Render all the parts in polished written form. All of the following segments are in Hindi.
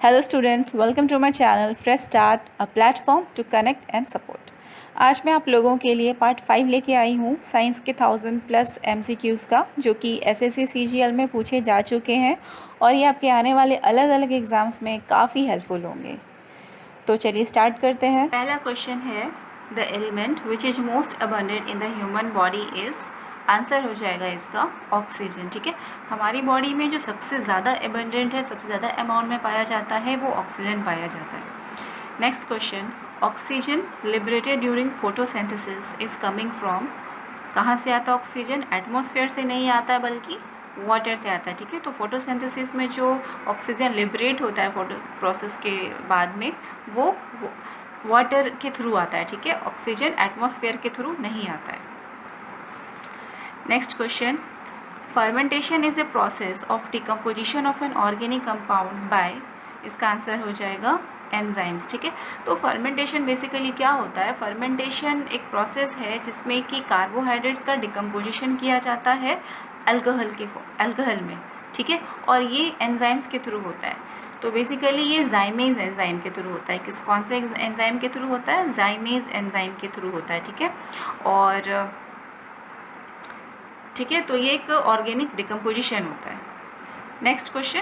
Hello students, welcome to my channel Fresh Start, a platform to connect and support. आज मैं आप लोगों के लिए पार्ट 5 लेके आई हूँ साइंस के 1000+ MCQs का, जो कि SSC CGL में पूछे जा चुके हैं और ये आपके आने वाले अलग अलग एग्ज़ाम्स में काफ़ी हेल्पफुल होंगे। तो चलिए स्टार्ट करते हैं। पहला क्वेश्चन है, the element which is most abundant in the human body is, answer हो जाएगा इसका ऑक्सीजन। ठीक है, हमारी बॉडी में जो सबसे ज़्यादा एबंडेंट है, सबसे ज़्यादा अमाउंट में पाया जाता है, वो ऑक्सीजन पाया जाता है। Next question, oxygen liberated during photosynthesis is coming from, कहाँ से आता है ऑक्सीजन? एटमॉस्फेयर से नहीं आता है बल्कि वाटर से आता है। ठीक है, तो फोटोसिंथेसिस में जो ऑक्सीजन लिबरेट होता है फोटो प्रोसेस के बाद में, वो वाटर के थ्रू आता है। ठीक है, ऑक्सीजन एटमॉस्फेयर के थ्रू नहीं आता है। Next question, fermentation is a process of decomposition of an organic compound bye, इसका आंसर हो जाएगा एंजाइम्स। ठीक है, तो फर्मेंटेशन बेसिकली क्या होता है? फर्मेंटेशन एक प्रोसेस है जिसमें कि कार्बोहाइड्रेट्स का डिकम्पोजिशन किया जाता है अल्कोहल में। ठीक है, और ये एंजाइम्स के थ्रू होता है। तो बेसिकली ये जाइमेज एंजाइम के थ्रू होता है। कौन से एंजाइम के थ्रू होता है? जाइमेज एंजाइम के थ्रू होता है। ठीक है, और ठीक है, तो ये एक ऑर्गेनिक डिकम्पोजिशन होता है। Next question,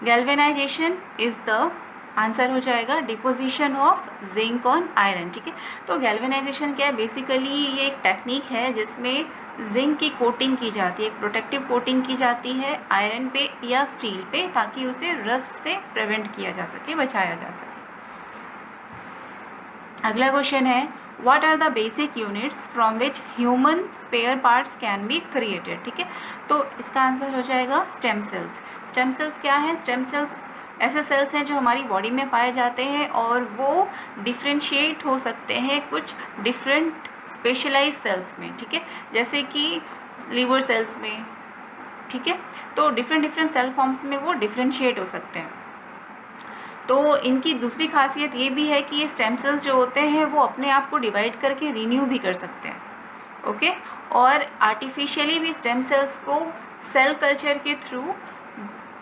galvanisation is the, answer हो जाएगा deposition of zinc on iron. ठीक है, तो गैल्वेनाइजेशन क्या है? बेसिकली ये एक टेक्निक है जिसमें जिंक की कोटिंग की जाती है, एक प्रोटेक्टिव कोटिंग की जाती है आयरन पे या स्टील पे, ताकि उसे रस्ट से प्रिवेंट किया जा सके, बचाया जा सके। अगला क्वेश्चन है, what are the basic units from which human spare parts can be created? ठीक है, तो इसका आंसर हो जाएगा स्टेम सेल्स। स्टेम सेल्स क्या है? स्टेम सेल्स ऐसे सेल्स हैं जो हमारी बॉडी में पाए जाते हैं और वो डिफ्रेंशिएट हो सकते हैं कुछ डिफरेंट स्पेशलाइज सेल्स में। ठीक है, जैसे कि लीवर सेल्स में। ठीक है, तो डिफरेंट सेल फॉर्म्स में वो डिफ्रेंशिएट हो सकते हैं। तो इनकी दूसरी खासियत ये भी है कि ये स्टेम सेल्स जो होते हैं वो अपने आप को डिवाइड करके रीन्यू भी कर सकते हैं। ओके, और आर्टिफिशियली भी स्टेम सेल्स को सेल कल्चर के थ्रू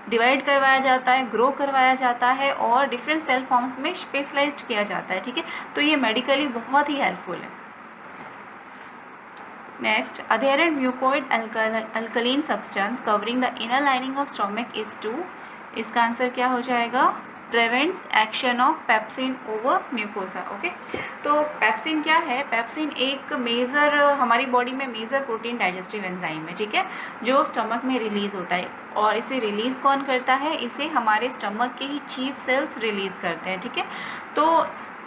डिवाइड करवाया जाता है, ग्रो करवाया जाता है और डिफरेंट सेल फॉर्म्स में स्पेशलाइज्ड किया जाता है। ठीक है, तो ये मेडिकली बहुत ही हेल्पफुल है। Next, adherent mucoid alkaline substance covering the inner lining of stomach is to, इसका आंसर क्या हो जाएगा? Prevents action of pepsin over mucosa. Okay, तो पेप्सिन क्या है? पेप्सिन एक मेजर, हमारी बॉडी में मेजर प्रोटीन डाइजेस्टिव एंजाइम है। ठीक है, जो स्टमक में रिलीज़ होता है, और इसे रिलीज़ कौन करता है? इसे हमारे स्टमक के ही चीफ सेल्स रिलीज़ करते हैं। ठीक है, तो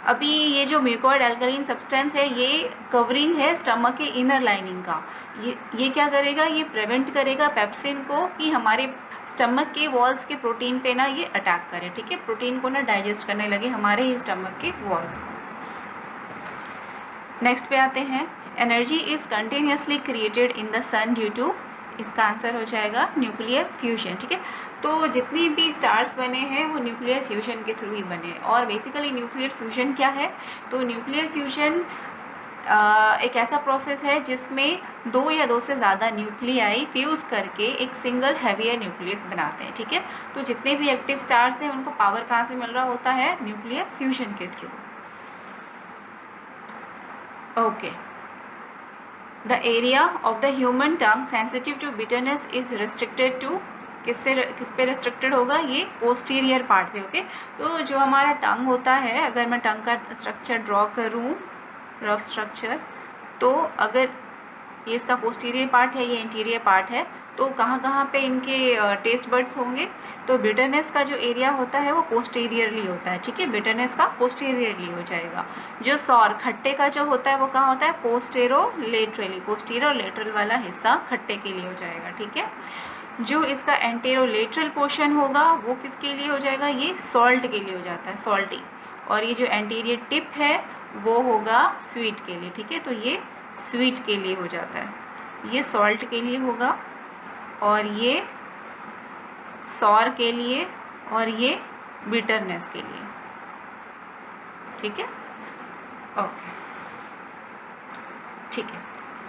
अभी ये जो म्यूकोइड अल्कलीन सब्सटेंस है, ये कवरिंग है स्टमक के इनर लाइनिंग का। ये क्या करेगा? ये प्रिवेंट करेगा पेप्सिन को कि हमारे स्टमक के वॉल्स के प्रोटीन पे ना ये अटैक करे। ठीक है, प्रोटीन को ना डाइजेस्ट करने लगे हमारे ही स्टमक के वॉल्स को। नेक्स्ट पे आते हैं, energy is continuously created in the sun due to, इसका आंसर हो जाएगा न्यूक्लियर फ्यूजन। ठीक है, तो जितनी भी स्टार्स बने हैं वो न्यूक्लियर फ्यूजन के थ्रू ही बने। और बेसिकली न्यूक्लियर फ्यूजन क्या है? तो न्यूक्लियर फ्यूजन एक ऐसा प्रोसेस है जिसमें दो या दो से ज़्यादा न्यूक्लियाई फ्यूज़ करके एक सिंगल हैवियर न्यूक्लियस बनाते हैं। ठीक है, तो जितने भी एक्टिव स्टार्स हैं उनको पावर कहाँ से मिल रहा होता है? न्यूक्लियर फ्यूजन के through. Okay, the area of the human tongue sensitive to bitterness is restricted to, किस पे रिस्ट्रिक्टेड होगा? ये पोस्टीरियर पार्ट पे। ओके, तो जो हमारा टंग होता है, अगर मैं टंग का स्ट्रक्चर ड्रॉ करूँ, रफ स्ट्रक्चर, तो अगर ये इसका पोस्टीरियर पार्ट है, ये इंटीरियर पार्ट है, तो कहाँ कहाँ पे इनके टेस्ट बड्स होंगे? तो बिटरनेस का जो एरिया होता है वो पोस्टीरियरली होता है। ठीक है, बिटरनेस का पोस्टीरियरली हो जाएगा। जो सॉर, खट्टे का जो होता है वो कहाँ होता है? पोस्टेरोलेटरली, पोस्टीरोलेटरल वाला हिस्सा खट्टे के लिए हो जाएगा। ठीक है, जो इसका एंटेरोलेटरल पोर्शन होगा वो किसके लिए हो जाएगा? ये सॉल्ट के लिए हो जाता है, सॉल्टी। और ये जो एंटीरियर टिप है वो होगा स्वीट के लिए। ठीक है, तो ये स्वीट के लिए हो जाता है, ये सॉल्ट के लिए होगा, और ये सॉर के लिए, और ये बिटरनेस के लिए। ठीक है, ओके, ठीक है।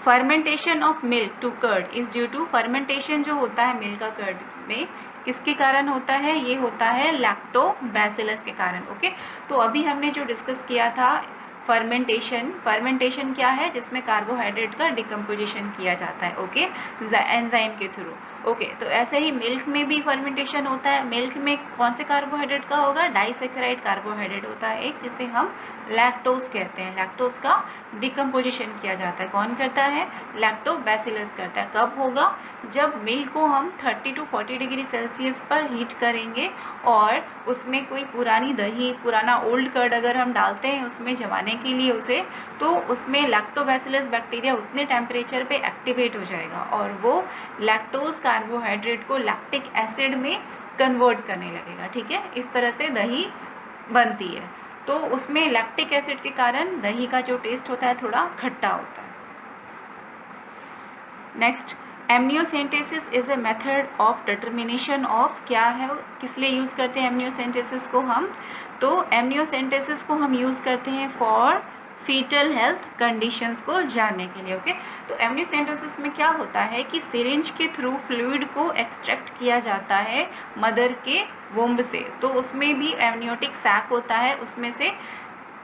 Fermentation of milk to curd is due to, fermentation जो होता है मिल्क का कर्ड में, किसके कारण होता है? ये होता है लैक्टोबैसिलस के कारण। ओके, तो अभी हमने जो डिस्कस किया था फर्मेंटेशन क्या है? जिसमें कार्बोहाइड्रेट का डिकम्पोजिशन किया जाता है, ओके, एंजाइम के थ्रू। ओके, तो ऐसे ही मिल्क में भी फर्मेंटेशन होता है। मिल्क में कौन से कार्बोहाइड्रेट का होगा? डाइसेक्राइड कार्बोहाइड्रेट होता है एक, जिसे हम लैक्टोज कहते हैं। लैक्टोज का डिकम्पोजिशन किया जाता है। कौन करता है? लैक्टोबैसिलस करता है। कब होगा? जब मिल्क को हम 30 to 40 डिग्री सेल्सियस पर हीट करेंगे और उसमें कोई पुरानी दही, पुराना ओल्ड कर्ड अगर हम डालते हैं उसमें जमाने के लिए उसे, तो उसमें लैक्टोबैसिलस बैक्टीरिया उतने टेम्परेचर पे एक्टिवेट हो जाएगा और वो लैक्टोज कार्बोहाइड्रेट को लैक्टिक एसिड में कन्वर्ट करने लगेगा। ठीक है, इस तरह से दही बनती है। तो उसमें लैक्टिक एसिड के कारण दही का जो टेस्ट होता है थोड़ा खट्टा होता है। Next, amniocentesis is a method of determination of, क्या है, किस लिए यूज़ करते हैं एमनियोसेंटेसिस को हम? तो एमनियोसेंटेसिस को हम यूज़ करते हैं फॉर फीटल हेल्थ कंडीशंस को जानने के लिए। ओके, तो एमनियोसेंटेसिस में क्या होता है कि सिरिंज के थ्रू फ्लूइड को एक्सट्रैक्ट किया जाता है मदर के वुम्ब से, तो उसमें भी एमनियोटिक सैक होता है, उसमें से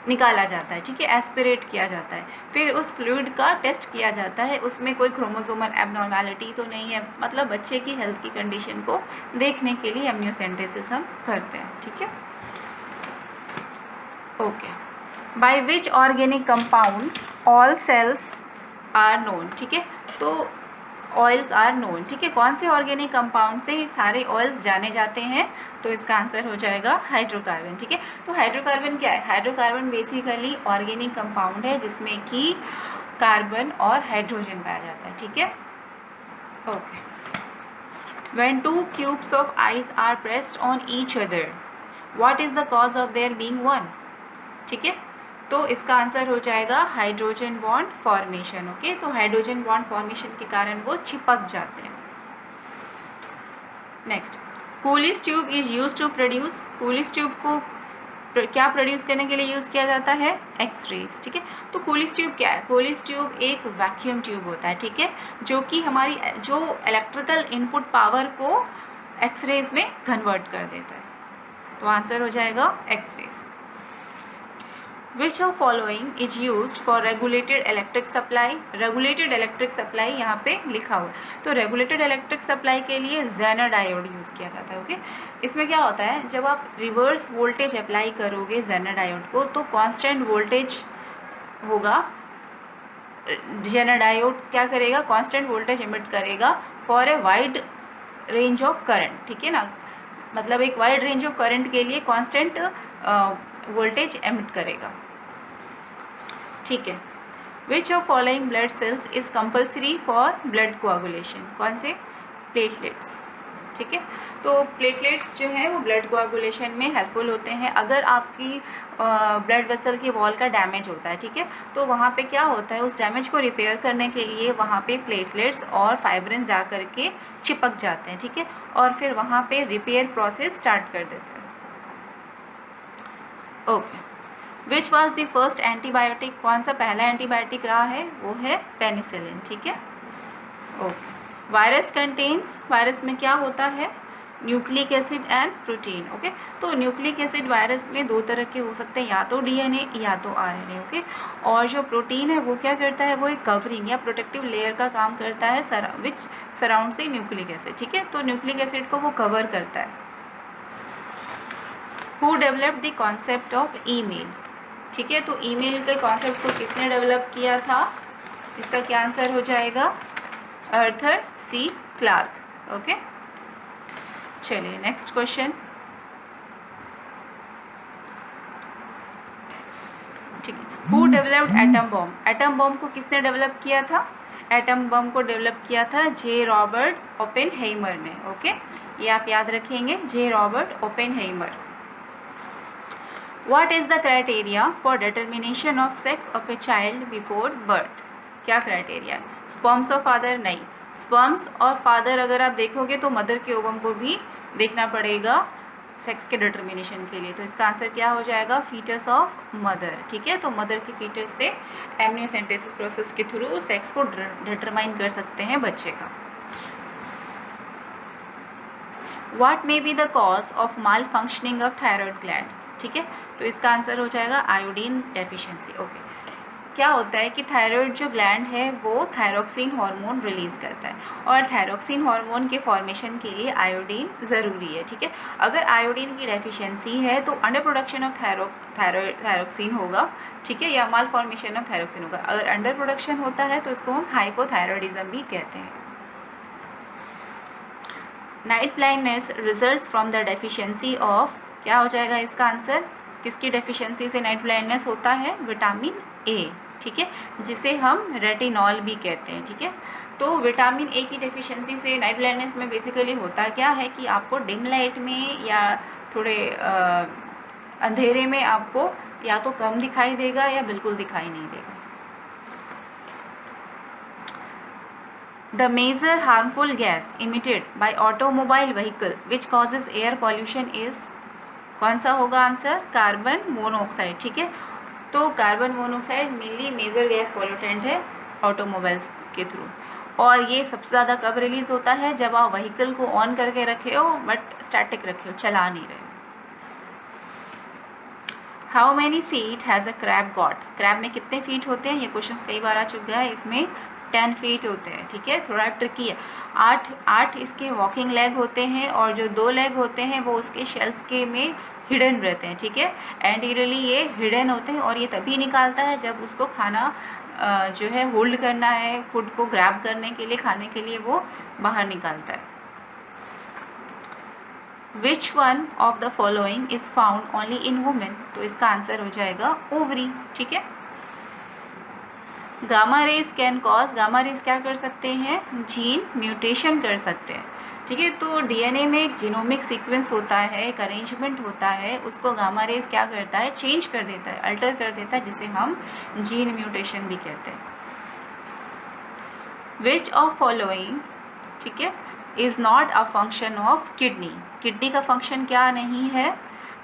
निकाला जाता है। ठीक है, एस्पिरेट किया जाता है। फिर उस फ्लूइड का टेस्ट किया जाता है, उसमें कोई क्रोमोसोमल एबनॉर्मैलिटी तो नहीं है, मतलब बच्चे की हेल्थ की कंडीशन को देखने के लिए एमनियोसेंटेसिस हम करते हैं। ठीक है, okay. By which organic compound all cells are known? ठीक है, तो ऑयल्स आर नोन। ठीक है, कौन से ऑर्गेनिक कंपाउंड से ये सारे ऑयल्स जाने जाते हैं? तो इसका आंसर हो जाएगा हाइड्रोकार्बन। ठीक है, तो हाइड्रोकार्बन क्या है? हाइड्रोकार्बन बेसिकली ऑर्गेनिक कंपाउंड है जिसमें कि कार्बन और हाइड्रोजन पाया जाता है। ठीक है, okay. When two cubes of ice are pressed on each other, what is the cause of their being one? ठीक है, तो इसका आंसर हो जाएगा हाइड्रोजन बॉन्ड फॉर्मेशन। ओके, तो हाइड्रोजन बॉन्ड फॉर्मेशन के कारण वो चिपक जाते हैं। Next, Coolidge tube is used to produce, Coolidge tube को क्या प्रोड्यूस करने के लिए यूज़ किया जाता है? एक्सरेज। ठीक है, तो कूलिस ट्यूब क्या है? कूलिस ट्यूब एक वैक्यूम ट्यूब होता है, ठीक है, जो कि हमारी जो इलेक्ट्रिकल इनपुट पावर को एक्सरेज में कन्वर्ट कर देता है। तो आंसर हो जाएगा X-rays. Which of following is use for regulated electric supply? Regulated electric supply यहाँ पे लिखा हुआ है, तो रेगुलेटेड इलेक्ट्रिक सप्लाई के लिए जेनर डायोड यूज़ किया जाता है। ओके, इसमें क्या होता है, जब आप रिवर्स वोल्टेज अप्लाई करोगे जेनर डायोड को तो कांस्टेंट वोल्टेज होगा। जेनर डायोड क्या करेगा? कांस्टेंट वोल्टेज एमिट करेगा for a wide range of current. ठीक है ना, मतलब एक वाइड रेंज ऑफ करंट के लिए कांस्टेंट वोल्टेज एमिट करेगा। ठीक है, विच of following blood cells is compulsory for blood coagulation? कौन से? प्लेटलेट्स। ठीक है, तो प्लेटलेट्स जो हैं वो ब्लड कोआगुलेशन में हेल्पफुल होते हैं। अगर आपकी ब्लड वेसल की वॉल का डैमेज होता है, ठीक है, तो वहाँ पे क्या होता है, उस डैमेज को रिपेयर करने के लिए वहाँ पे प्लेटलेट्स और फाइब्रिन जा कर के चिपक जाते हैं। ठीक है, और फिर वहाँ पे रिपेयर प्रोसेस स्टार्ट कर देते हैं। Okay, which was the first antibiotic? कौन सा पहला एंटीबायोटिक रहा है? वो है पेनिसिलिन। ठीक है, ओके। वायरस कंटेन्स, वायरस में क्या होता है? Nucleic acid and protein. Okay, तो न्यूक्लिक एसिड वायरस में दो तरह के हो सकते हैं, या तो डीएनए या तो आरएनए। ओके, और जो प्रोटीन है वो क्या करता है? वो एक कवरिंग या प्रोटेक्टिव लेयर का काम करता है विच सराउंड से न्यूक्लिक एसिड। ठीक है, तो न्यूक्लिक एसिड को वो कवर करता है। Who developed the concept of email? ठीक है, तो ईमेल के कॉन्सेप्ट को किसने डेवलप किया था? इसका क्या आंसर हो जाएगा? Arthur C Clarke. ओके, चलिए नेक्स्ट क्वेश्चन। ठीक है, who developed atom bomb? Atom bomb को किसने डेवलप किया था? एटम बॉम्ब को डेवलप किया था जे रॉबर्ट ओपेनहाइमर ने। ओके, ये आप याद रखेंगे, J Robert Oppenheimer. What is the criteria for determination of sex of a child before birth? क्या क्राइटेरिया? स्पर्म्स और फादर? नहीं, स्पर्म्स और फादर अगर आप देखोगे तो मदर के ओवम को भी देखना पड़ेगा सेक्स के डिटर्मिनेशन के लिए। तो इसका आंसर क्या हो जाएगा? Foetus of mother. ठीक है, तो मदर की फीटस से एमनियोसेंटेसिस प्रोसेस के थ्रू सेक्स को डिटरमाइन कर सकते हैं बच्चे का। What may be the cause of malfunctioning of thyroid gland, ठीक है, तो इसका आंसर हो जाएगा आयोडीन डेफिशिएंसी। ओके, क्या होता है कि थायराइड जो ग्लैंड है वो थायरोक्सिन हार्मोन रिलीज़ करता है और थायरोक्सिन हार्मोन के फॉर्मेशन के लिए आयोडीन ज़रूरी है, ठीक है। अगर आयोडीन की डेफिशिएंसी है तो अंडर प्रोडक्शन ऑफ थायरोक्सिन होगा, ठीक है, या माल फॉर्मेशन ऑफ थायरोक्सिन होगा। अगर अंडर प्रोडक्शन होता है तो इसको हम हाइपोथायरॉयडिज्म भी कहते हैं। Night blindness results from the deficiency of, क्या हो जाएगा इसका आंसर, किसकी डेफिशिएंसी से नाइट ब्लाइंडनेस होता है, विटामिन ए, ठीक है, जिसे हम रेटिनॉल भी कहते हैं, ठीक है। तो विटामिन ए की डेफिशिएंसी से नाइट ब्लाइंडनेस में बेसिकली होता क्या है कि आपको डिम लाइट में या थोड़े अंधेरे में आपको या तो कम दिखाई देगा या बिल्कुल दिखाई नहीं देगा। The major harmful gas emitted by automobile vehicle which causes air pollution is, कौन सा होगा आंसर, कार्बन मोनोऑक्साइड, ठीक है। तो carbon monoxide mainly major gas pollutant है ऑटोमोबाइल्स के थ्रू, और ये सबसे ज़्यादा कब रिलीज़ होता है, जब आप व्हीकल को ऑन करके रखे हो बट स्टैटिक रखे हो, चला नहीं रहे हो। How many feet has a crab got, crab में कितने फीट होते हैं, ये क्वेश्चन कई बार आ चुका है, इसमें 10 फीट होते हैं, ठीक है, थोड़ा ट्रिकी है। 8 इसके वॉकिंग लेग होते हैं और जो 2 लेग होते हैं वो उसके शेल्स के में हिडन रहते हैं, ठीक है, एंटीरियरली ये हिडन होते हैं और ये तभी निकालता है जब उसको खाना जो है होल्ड करना है, फूड को ग्रैब करने के लिए, खाने के लिए वो बाहर निकालता है। Which one of the following is found only in women, तो इसका आंसर हो जाएगा ओवरी, ठीक है। Gamma rays can cause, gamma rays क्या कर सकते हैं, जीन म्यूटेशन कर सकते हैं, ठीक है। तो डीएनए में एक जीनोमिक सीक्वेंस होता है, एक अरेंजमेंट होता है, उसको गामा रेज क्या करता है, चेंज कर देता है, अल्टर कर देता है, जिसे हम जीन म्यूटेशन भी कहते हैं। विच ऑफ फॉलोइंग, ठीक है, is not a function of kidney, kidney का फंक्शन क्या नहीं है,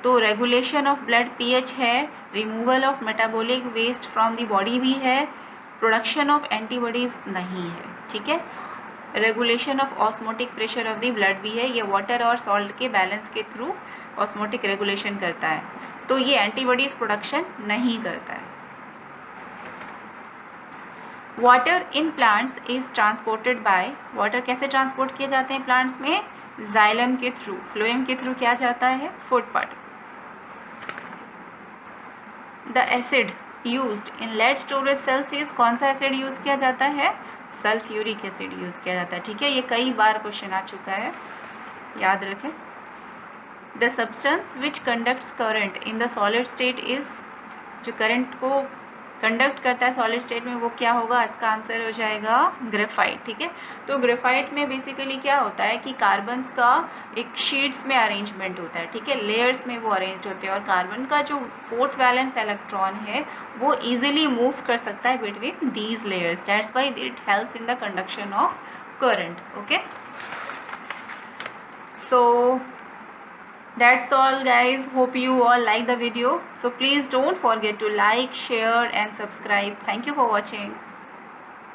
तो रेगुलेशन ऑफ ब्लड पीएच है, removal of metabolic waste from the body भी है, प्रोडक्शन ऑफ एंटीबॉडीज़ नहीं है, ठीक है, regulation of osmotic pressure of the blood भी है, ये वाटर और सॉल्ट के बैलेंस के थ्रू ऑस्मोटिक रेगुलेशन करता है, तो ये एंटीबॉडीज़ प्रोडक्शन नहीं करता है। Water in plants is transported by, water कैसे ट्रांसपोर्ट किए जाते हैं प्लांट्स में, जाइलम के थ्रू, फ्लोएम के थ्रू क्या जाता है, food particles. The acid used in lead storage cells is, कौन सा एसिड यूज़ किया जाता है, सल्फ्यूरिक एसिड यूज़ किया जाता है, ठीक है, ये कई बार क्वेश्चन आ चुका है, याद रखें। The substance which conducts current in the solid state is, जो करंट को कंडक्ट करता है सॉलिड स्टेट में वो क्या होगा, इसका आंसर हो जाएगा ग्रेफाइट, ठीक है। तो ग्रेफाइट में बेसिकली क्या होता है कि कार्बन्स का एक शीट्स में अरेंजमेंट होता है, ठीक है, लेयर्स में वो अरेंज होते हैं और कार्बन का जो 4th वैलेंस इलेक्ट्रॉन है वो ईजिली मूव कर सकता है between these layers, that's why it helps in the conduction of current, okay. So that's all guys, hope you all like the video, so please don't forget to like, share and subscribe. Thank you for watching.